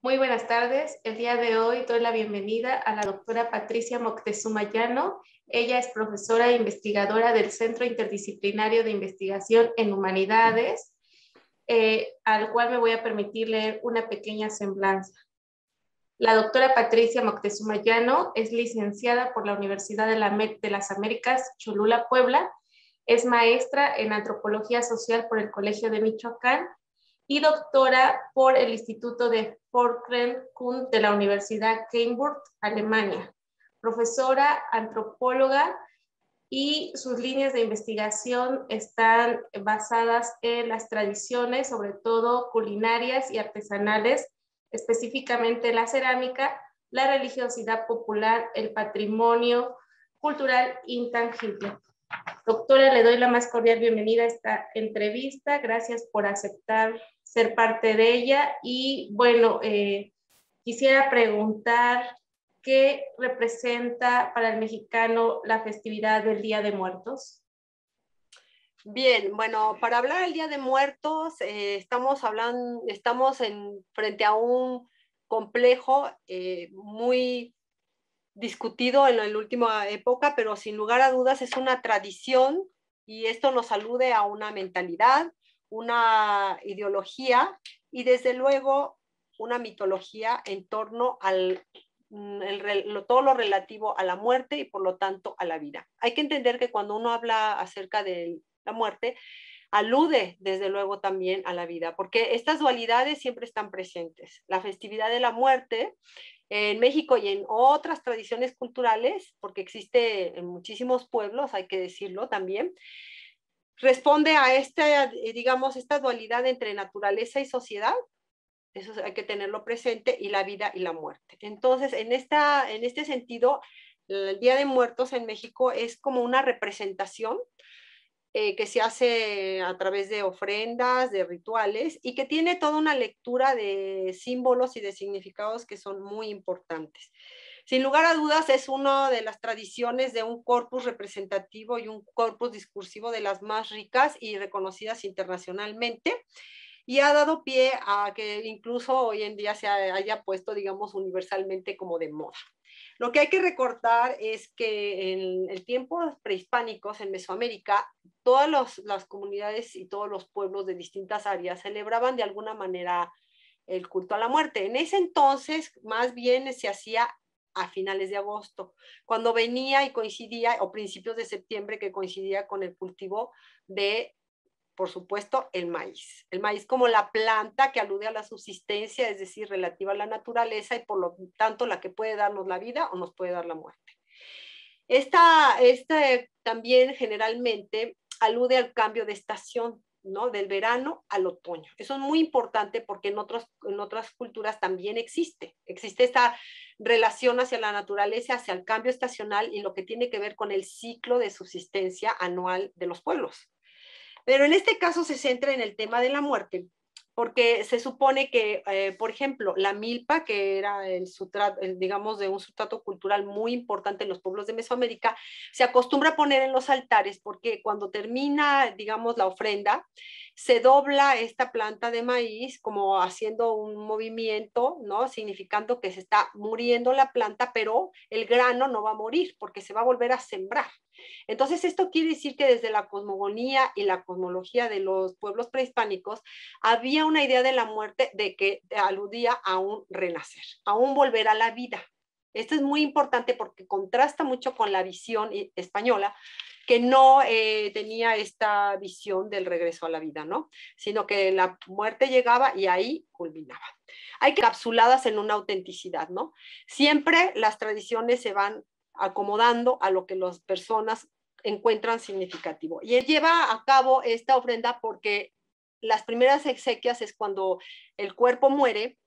Muy buenas tardes. El día de hoy doy la bienvenida a la doctora Patricia Moctezuma Llano. Ella es profesora e investigadora del Centro Interdisciplinario de Investigación en Humanidades, al cual me voy a permitir leer una pequeña semblanza. La doctora Patricia Moctezuma Llano es licenciada por la Universidad de las Américas, Cholula, Puebla. Es maestra en Antropología Social por el Colegio de Michoacán y doctora por el Instituto de Fortgrund de la Universidad Cambridge, Alemania. Profesora, antropóloga, y sus líneas de investigación están basadas en las tradiciones, sobre todo culinarias y artesanales, específicamente la cerámica, la religiosidad popular, el patrimonio cultural intangible. Doctora, le doy la más cordial bienvenida a esta entrevista. Gracias por aceptar ser parte de ella. Y bueno, quisiera preguntar qué representa para el mexicano la festividad del Día de Muertos. Bien, bueno, para hablar del Día de Muertos, estamos frente a un complejo muy discutido en la última época, pero sin lugar a dudas es una tradición y esto nos alude a una mentalidad, una ideología y desde luego una mitología en torno al todo lo relativo a la muerte y por lo tanto a la vida. Hay que entender que cuando uno habla acerca de la muerte, alude desde luego también a la vida, porque estas dualidades siempre están presentes. La festividad de la muerte en México y en otras tradiciones culturales, porque existe en muchísimos pueblos, hay que decirlo también, responde a esta dualidad entre naturaleza y sociedad. Eso hay que tenerlo presente, y la vida y la muerte. Entonces, en este sentido, el Día de Muertos en México es como una representación que se hace a través de ofrendas, de rituales, y que tiene toda una lectura de símbolos y de significados que son muy importantes. Sin lugar a dudas, es una de las tradiciones de un corpus representativo y un corpus discursivo de las más ricas y reconocidas internacionalmente, y ha dado pie a que incluso hoy en día se haya puesto, digamos, universalmente como de moda. Lo que hay que recordar es que en el tiempos prehispánicos en Mesoamérica, todas las comunidades y todos los pueblos de distintas áreas celebraban de alguna manera el culto a la muerte. En ese entonces, más bien se hacía a finales de agosto, cuando venía y coincidía, o principios de septiembre, que coincidía con el cultivo de, por supuesto, el maíz. El maíz como la planta que alude a la subsistencia, es decir, relativa a la naturaleza y por lo tanto la que puede darnos la vida o nos puede dar la muerte. Esta también generalmente alude al cambio de estación, ¿no? Del verano al otoño. Eso es muy importante porque en otras culturas también existe esta relación hacia la naturaleza, hacia el cambio estacional y lo que tiene que ver con el ciclo de subsistencia anual de los pueblos. Pero en este caso se centra en el tema de la muerte, porque se supone que, por ejemplo, la milpa, que era digamos, de un sustrato cultural muy importante en los pueblos de Mesoamérica, se acostumbra a poner en los altares porque cuando termina, digamos, la ofrenda, se dobla esta planta de maíz como haciendo un movimiento, ¿no? Significando que se está muriendo la planta, pero el grano no va a morir porque se va a volver a sembrar. Entonces, esto quiere decir que desde la cosmogonía y la cosmología de los pueblos prehispánicos había una idea de la muerte de que aludía a un renacer, a un volver a la vida. Esto es muy importante porque contrasta mucho con la visión española, que no tenía esta visión del regreso a la vida, ¿no? Sino que la muerte llegaba y ahí culminaba. Hay que capsuladas en una autenticidad, ¿no? Siempre las tradiciones se van acomodando a lo que las personas encuentran significativo. Y él lleva a cabo esta ofrenda porque las primeras exequias es cuando el cuerpo muere,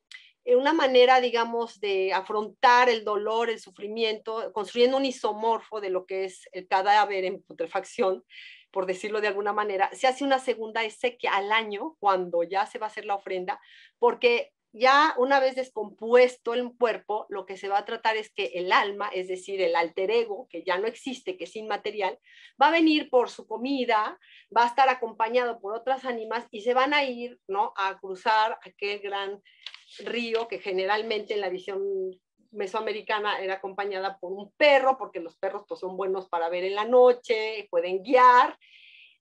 una manera, digamos, de afrontar el dolor, el sufrimiento, construyendo un isomorfo de lo que es el cadáver en putrefacción, por decirlo de alguna manera. Se hace una segunda exequia al año, cuando ya se va a hacer la ofrenda, porque ya una vez descompuesto el cuerpo, lo que se va a tratar es que el alma, es decir, el alter ego, que ya no existe, que es inmaterial, va a venir por su comida, va a estar acompañado por otras ánimas y se van a ir, ¿no?, a cruzar aquel gran río, que generalmente en la visión mesoamericana era acompañada por un perro, porque los perros pues, son buenos para ver en la noche, pueden guiar,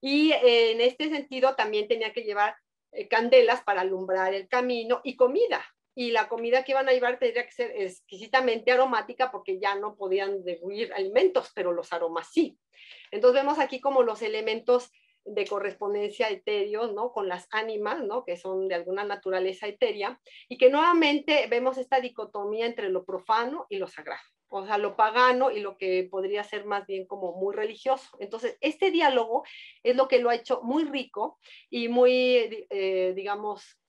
y en este sentido también tenía que llevar candelas para alumbrar el camino y comida. Y la comida que iban a llevar tendría que ser exquisitamente aromática porque ya no podían degluir alimentos, pero los aromas sí. Entonces vemos aquí como los elementos de correspondencia etéreos, ¿no? Con las ánimas, ¿no? Que son de alguna naturaleza etérea, y que nuevamente vemos esta dicotomía entre lo profano y lo sagrado, o sea, lo pagano y lo que podría ser más bien como muy religioso. Entonces, este diálogo es lo que lo ha hecho muy rico y muy, digamos,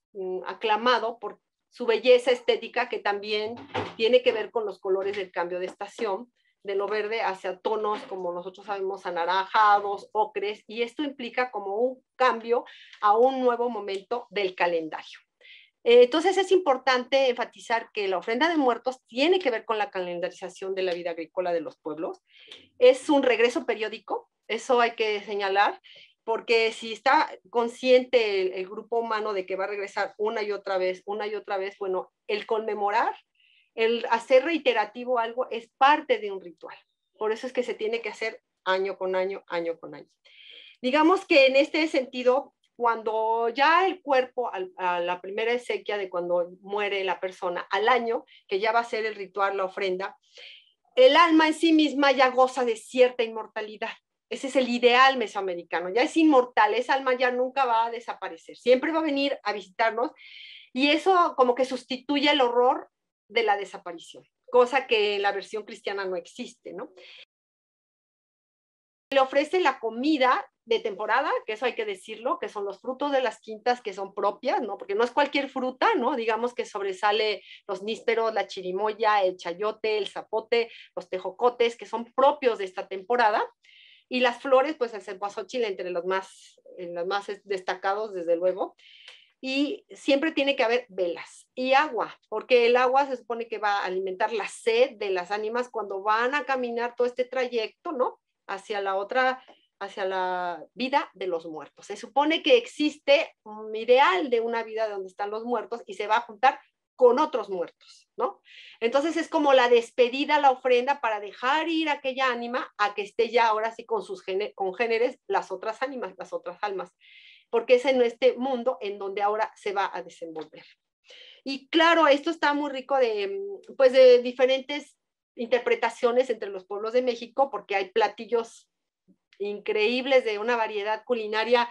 aclamado por su belleza estética, que también tiene que ver con los colores del cambio de estación, de lo verde hacia tonos, como nosotros sabemos, anaranjados, ocres, y esto implica como un cambio a un nuevo momento del calendario. Entonces es importante enfatizar que la ofrenda de muertos tiene que ver con la calendarización de la vida agrícola de los pueblos. Es un regreso periódico, eso hay que señalar, porque si está consciente el grupo humano de que va a regresar una y otra vez, bueno, el conmemorar, el hacer reiterativo algo es parte de un ritual. Por eso es que se tiene que hacer año con año, año con año. Digamos que en este sentido, cuando ya el cuerpo, a la primera exequia de cuando muere la persona, al año, que ya va a ser el ritual, la ofrenda, el alma en sí misma ya goza de cierta inmortalidad. Ese es el ideal mesoamericano, ya es inmortal, esa alma ya nunca va a desaparecer, siempre va a venir a visitarnos, y eso como que sustituye el horror de la desaparición, cosa que en la versión cristiana no existe, ¿no? Le ofrece la comida de temporada, que eso hay que decirlo, que son los frutos de las quintas que son propias, ¿no? Porque no es cualquier fruta, ¿no? Digamos que sobresale los nísperos, la chirimoya, el chayote, el zapote, los tejocotes, que son propios de esta temporada. Y las flores, pues el cempasúchil entre los más destacados, desde luego. Y siempre tiene que haber velas y agua, porque el agua se supone que va a alimentar la sed de las ánimas cuando van a caminar todo este trayecto, ¿no? Hacia la vida de los muertos. Se supone que existe un ideal de una vida donde están los muertos y se va a juntar con otros muertos, ¿no? Entonces es como la despedida, la ofrenda para dejar ir a aquella ánima a que esté ya ahora sí con sus congéneres las otras ánimas, las otras almas, porque es en este mundo en donde ahora se va a desenvolver. Y claro, esto está muy rico pues de diferentes interpretaciones entre los pueblos de México, porque hay platillos increíbles de una variedad culinaria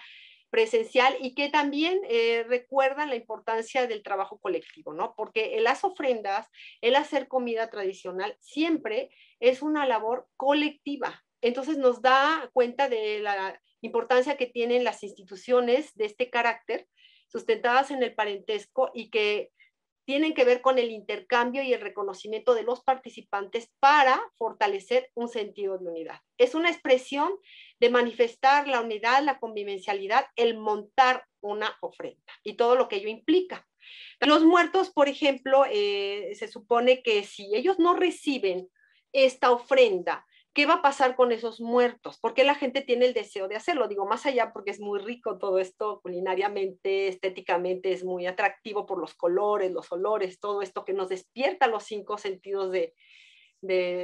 presencial y que también recuerdan la importancia del trabajo colectivo, ¿no? Porque en las ofrendas, el hacer comida tradicional siempre es una labor colectiva. Entonces nos da cuenta de la importancia que tienen las instituciones de este carácter, sustentadas en el parentesco y que tienen que ver con el intercambio y el reconocimiento de los participantes para fortalecer un sentido de unidad. Es una expresión de manifestar la unidad, la convivencialidad, el montar una ofrenda y todo lo que ello implica. Los muertos, por ejemplo, se supone que si ellos no reciben esta ofrenda, ¿qué va a pasar con esos muertos? ¿Por qué la gente tiene el deseo de hacerlo? Digo, más allá porque es muy rico todo esto culinariamente, estéticamente, es muy atractivo por los colores, los olores, todo esto que nos despierta los 5 sentidos de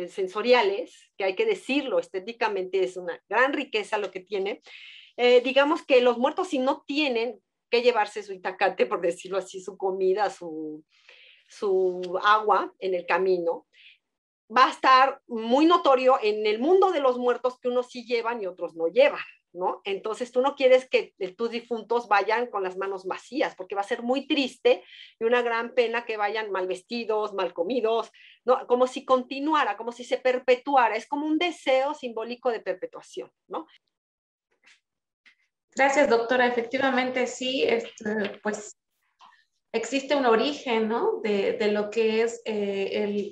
sensoriales, que hay que decirlo, estéticamente es una gran riqueza lo que tiene. Digamos que los muertos, si no tienen que llevarse su itacate, por decirlo así, su comida, su agua en el camino, va a estar muy notorio en el mundo de los muertos que unos sí llevan y otros no llevan, ¿no? Entonces tú no quieres que tus difuntos vayan con las manos vacías, porque va a ser muy triste y una gran pena que vayan mal vestidos, mal comidos, ¿no? Como si continuara, como si se perpetuara, es como un deseo simbólico de perpetuación, ¿no? Gracias, doctora. Efectivamente, sí, pues existe un origen, ¿no? De lo que es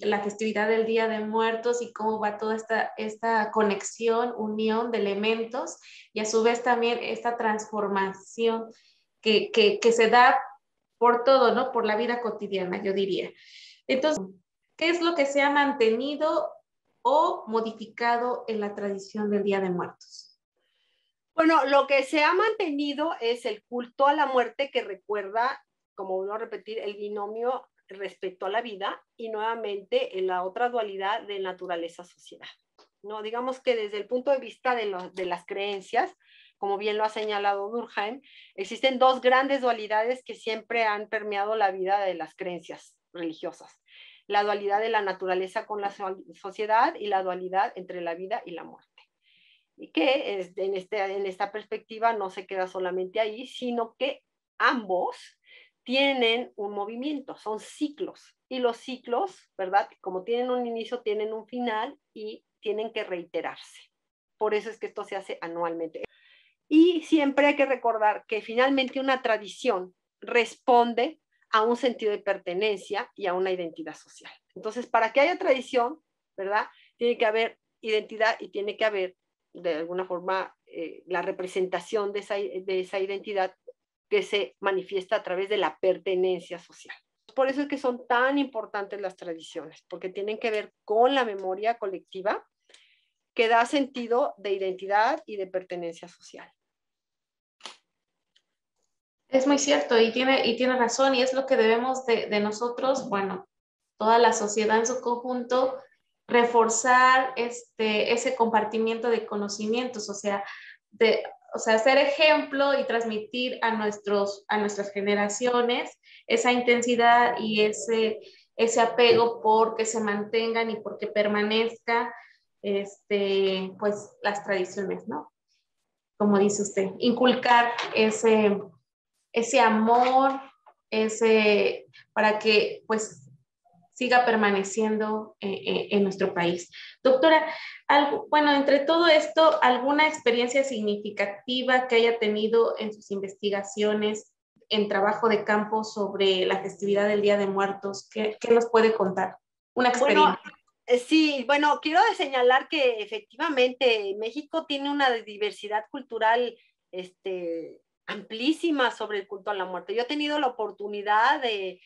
la festividad del Día de Muertos y cómo va toda esta conexión, unión de elementos y a su vez también esta transformación que se da por todo, ¿no? Por la vida cotidiana, yo diría. Entonces, ¿qué es lo que se ha mantenido o modificado en la tradición del Día de Muertos? Bueno, lo que se ha mantenido es el culto a la muerte que recuerda como vuelvo a repetir, el binomio respecto a la vida y nuevamente en la otra dualidad de naturaleza-sociedad. ¿No? Digamos que desde el punto de vista de las creencias, como bien lo ha señalado Durkheim, existen dos grandes dualidades que siempre han permeado la vida de las creencias religiosas. La dualidad de la naturaleza con la sociedad y la dualidad entre la vida y la muerte. Y que en esta perspectiva no se queda solamente ahí, sino que ambos tienen un movimiento, son ciclos. Y los ciclos, ¿verdad? Como tienen un inicio, tienen un final y tienen que reiterarse. Por eso es que esto se hace anualmente. Y siempre hay que recordar que finalmente una tradición responde a un sentido de pertenencia y a una identidad social. Entonces, para que haya tradición, ¿verdad? Tiene que haber identidad y tiene que haber, de alguna forma, la representación de esa identidad que se manifiesta a través de la pertenencia social. Por eso es que son tan importantes las tradiciones, porque tienen que ver con la memoria colectiva que da sentido de identidad y de pertenencia social. Es muy cierto y tiene razón y es lo que debemos de nosotros, bueno, toda la sociedad en su conjunto, reforzar ese compartimiento de conocimientos, o sea, ser ejemplo y transmitir a nuestras generaciones esa intensidad y ese apego por que se mantengan y porque permanezca pues las tradiciones, ¿no? Como dice usted, inculcar ese amor, para que pues siga permaneciendo en nuestro país. Doctora, bueno, entre todo esto, ¿alguna experiencia significativa que haya tenido en sus investigaciones en trabajo de campo sobre la festividad del Día de Muertos? ¿Qué nos puede contar? Una experiencia. Bueno, sí, bueno, quiero señalar que efectivamente México tiene una diversidad cultural amplísima sobre el culto a la muerte. Yo he tenido la oportunidad de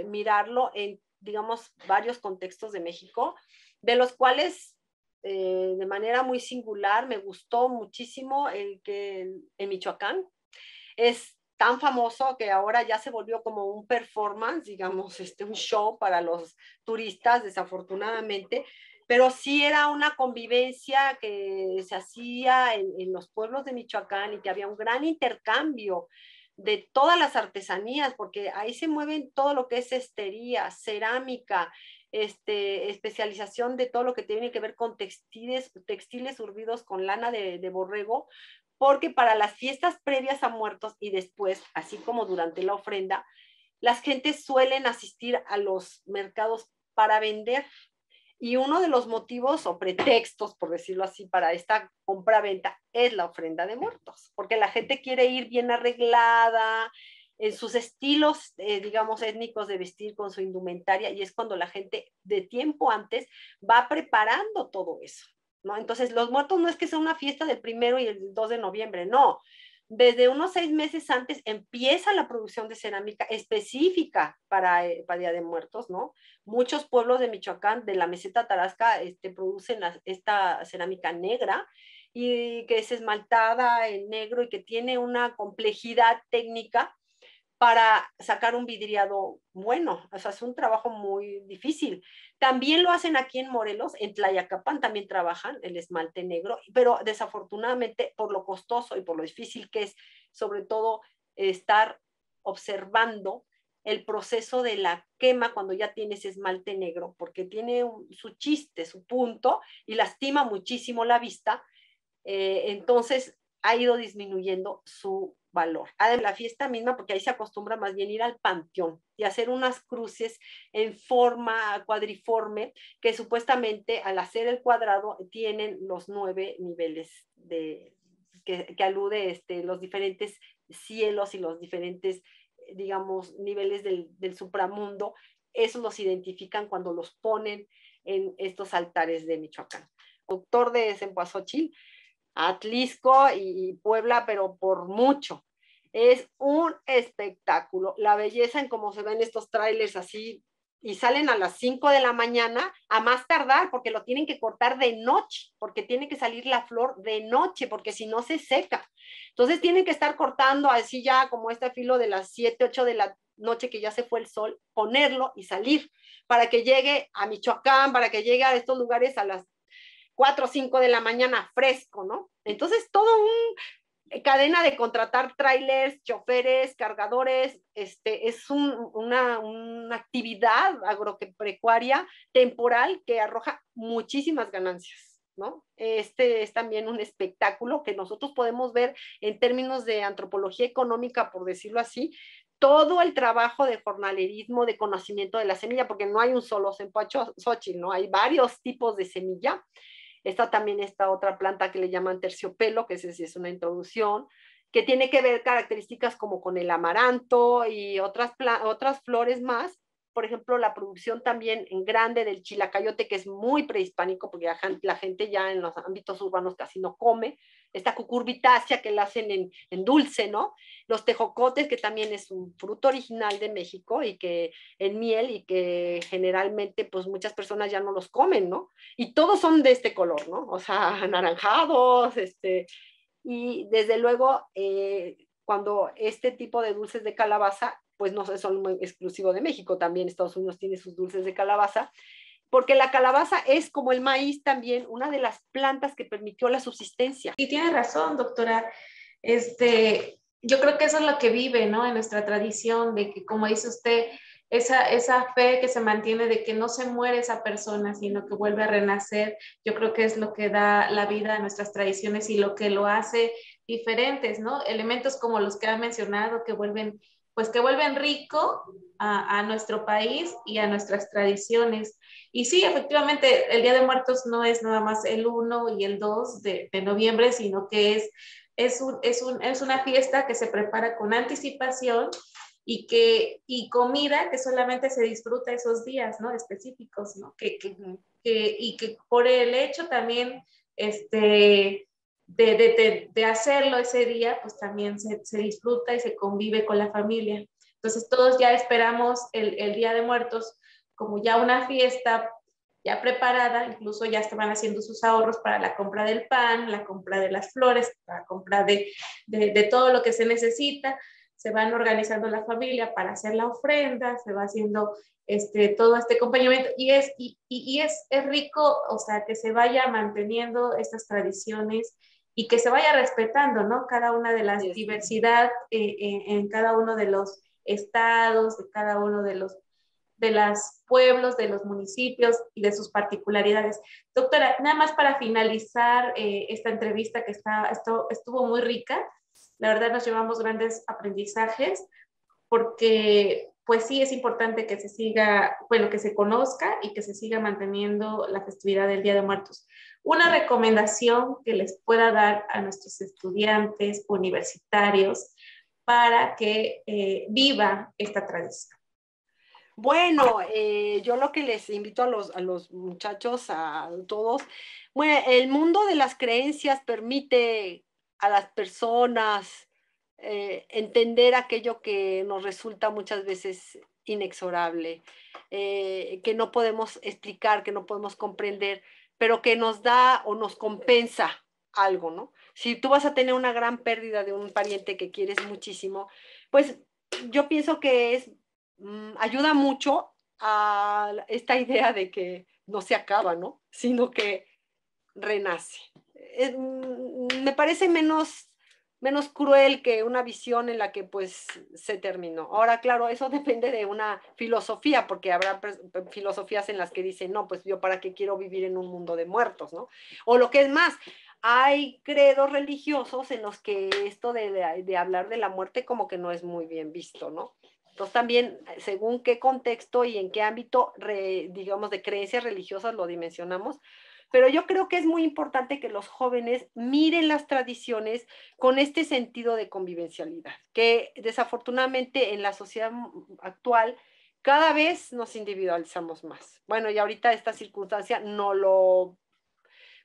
mirarlo en, digamos, varios contextos de México, de los cuales de manera muy singular me gustó muchísimo el que en Michoacán es tan famoso que ahora ya se volvió como un performance, digamos, un show para los turistas, desafortunadamente, pero sí era una convivencia que se hacía en los pueblos de Michoacán y que había un gran intercambio de todas las artesanías, porque ahí se mueven todo lo que es cestería, cerámica, especialización de todo lo que tiene que ver con textiles urdidos con lana de borrego, porque para las fiestas previas a muertos y después, así como durante la ofrenda, las gentes suelen asistir a los mercados para vender. Y uno de los motivos o pretextos, por decirlo así, para esta compra-venta es la ofrenda de muertos, porque la gente quiere ir bien arreglada, en sus estilos, digamos, étnicos de vestir con su indumentaria, y es cuando la gente de tiempo antes va preparando todo eso, ¿no? Entonces, los muertos no es que sea una fiesta del 1 y el 2 de noviembre, no. Desde unos 6 meses antes empieza la producción de cerámica específica para Día de Muertos, ¿no? Muchos pueblos de Michoacán, de la meseta Tarasca, producen esta cerámica negra y que es esmaltada en negro y que tiene una complejidad técnica para sacar un vidriado bueno. O sea, es un trabajo muy difícil. También lo hacen aquí en Morelos, en Tlayacapan también trabajan el esmalte negro, pero desafortunadamente por lo costoso y por lo difícil que es, sobre todo, estar observando el proceso de la quema cuando ya tienes esmalte negro, porque tiene su chiste, su punto, y lastima muchísimo la vista, entonces ha ido disminuyendo su valor. Además, la fiesta misma, porque ahí se acostumbra más bien ir al panteón y hacer unas cruces en forma cuadriforme, que supuestamente al hacer el cuadrado tienen los 9 niveles que alude los diferentes cielos y los diferentes, digamos, niveles del supramundo. Esos los identifican cuando los ponen en estos altares de Michoacán. Autor de Cempasúchil, Atlisco y Puebla, pero por mucho. Es un espectáculo. La belleza en cómo se ven estos trailers así, y salen a las 5 de la mañana, a más tardar, porque lo tienen que cortar de noche, porque tiene que salir la flor de noche, porque si no se seca. Entonces tienen que estar cortando así ya como este filo de las 7, 8 noche que ya se fue el sol, ponerlo y salir, para que llegue a Michoacán, para que llegue a estos lugares a las 4 o 5 de la mañana fresco, ¿no? Entonces, todo un cadena de contratar trailers, choferes, cargadores, es una actividad agropecuaria temporal que arroja muchísimas ganancias, ¿no? Este es también un espectáculo que nosotros podemos ver en términos de antropología económica, por decirlo así, todo el trabajo de jornalerismo, de conocimiento de la semilla, porque no hay un solo cempasúchil, ¿no? Hay varios tipos de semilla. Está también esta otra planta que le llaman terciopelo, que es una introducción, que tiene que ver características como con el amaranto y otras flores más. Por ejemplo, la producción también en grande del chilacayote, que es muy prehispánico, porque la gente ya en los ámbitos urbanos casi no come. Esta cucurbitácea que la hacen en dulce, ¿no? Los tejocotes, que también es un fruto original de México y que en miel y que generalmente pues muchas personas ya no los comen, ¿no? Y todos son de este color, ¿no? O sea, anaranjados, y desde luego, cuando este tipo de dulces de calabaza, pues no son muy exclusivo de México, también Estados Unidos tiene sus dulces de calabaza, porque la calabaza es como el maíz también una de las plantas que permitió la subsistencia. Y tiene razón, doctora. Yo creo que eso es lo que vive, ¿no? En nuestra tradición, de que, como dice usted, esa fe que se mantiene de que no se muere esa persona, sino que vuelve a renacer, yo creo que es lo que da la vida a nuestras tradiciones y lo que lo hace diferentes, ¿no? Elementos como los que ha mencionado que vuelven rico a nuestro país y a nuestras tradiciones. Y sí, efectivamente, el Día de Muertos no es nada más el 1 y el 2 de noviembre, sino que es una fiesta que se prepara con anticipación y comida que solamente se disfruta esos días, ¿no? Específicos, ¿no? Y que por el hecho también de hacerlo ese día, pues también se disfruta y se convive con la familia. Entonces todos ya esperamos el Día de Muertos como ya una fiesta ya preparada, incluso ya estaban haciendo sus ahorros para la compra del pan, la compra de las flores, la compra de todo lo que se necesita, se van organizando la familia para hacer la ofrenda, se va haciendo todo este acompañamiento es rico, o sea, que se vaya manteniendo estas tradiciones y que se vaya respetando, ¿no? Cada una de las diversidad en cada uno de los estados, de cada uno de los pueblos, de los municipios y de sus particularidades. Doctora, nada más para finalizar esta entrevista que estuvo muy rica, la verdad nos llevamos grandes aprendizajes porque pues sí es importante que se siga, bueno, que se conozca y que se siga manteniendo la festividad del Día de Muertos. Una recomendación que les pueda dar a nuestros estudiantes universitarios para que viva esta tradición. Bueno, yo lo que les invito a los muchachos, a todos, bueno, el mundo de las creencias permite a las personas entender aquello que nos resulta muchas veces inexorable, que no podemos explicar, que no podemos comprender, pero que nos da o nos compensa algo, ¿no? Si tú vas a tener una gran pérdida de un pariente que quieres muchísimo, pues yo pienso que ayuda mucho a esta idea de que no se acaba, ¿no? Sino que renace. Me parece menos cruel que una visión en la que pues se terminó. Ahora, claro, eso depende de una filosofía, porque habrá filosofías en las que dicen, no, pues yo para qué quiero vivir en un mundo de muertos, ¿no? O lo que es más, hay credos religiosos en los que esto de hablar de la muerte como que no es muy bien visto, ¿no? Entonces también, según qué contexto y en qué ámbito, digamos, de creencias religiosas lo dimensionamos, pero yo creo que es muy importante que los jóvenes miren las tradiciones con este sentido de convivencialidad, que desafortunadamente en la sociedad actual cada vez nos individualizamos más. Bueno, y ahorita esta circunstancia no lo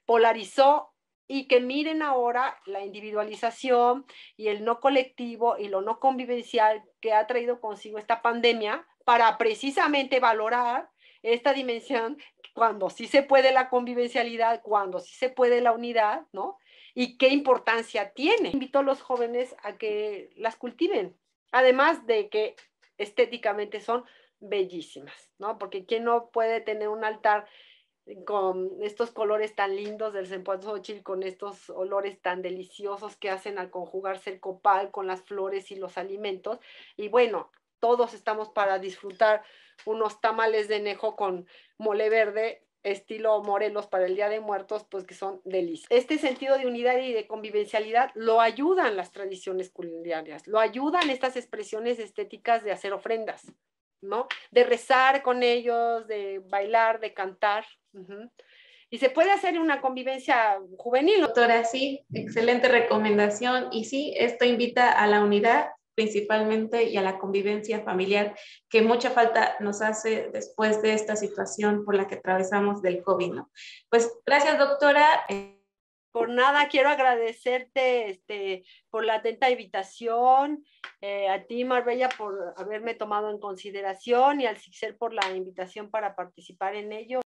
polarizó y que miren ahora la individualización y el no colectivo y lo no convivencial que ha traído consigo esta pandemia para precisamente valorar esta dimensión cuando sí se puede la convivencialidad, cuando sí se puede la unidad, ¿no? Y qué importancia tiene. Invito a los jóvenes a que las cultiven, además de que estéticamente son bellísimas, ¿no? Porque ¿quién no puede tener un altar con estos colores tan lindos del cempasúchil, con estos olores tan deliciosos que hacen al conjugarse el copal con las flores y los alimentos? Y bueno, todos estamos para disfrutar unos tamales de Nejo con mole verde, estilo Morelos para el Día de Muertos, pues que son deliciosos. Este sentido de unidad y de convivencialidad lo ayudan las tradiciones culinarias, lo ayudan estas expresiones estéticas de hacer ofrendas, ¿no? De rezar con ellos, de bailar, de cantar. Y se puede hacer una convivencia juvenil. Doctora, sí, excelente recomendación. Y sí, esto invita a la unidad principalmente y a la convivencia familiar que mucha falta nos hace después de esta situación por la que atravesamos del COVID, ¿no? Pues gracias, doctora. Por nada, quiero agradecerte por la atenta invitación, a ti, Marbella, por haberme tomado en consideración y al CICSER por la invitación para participar en ello.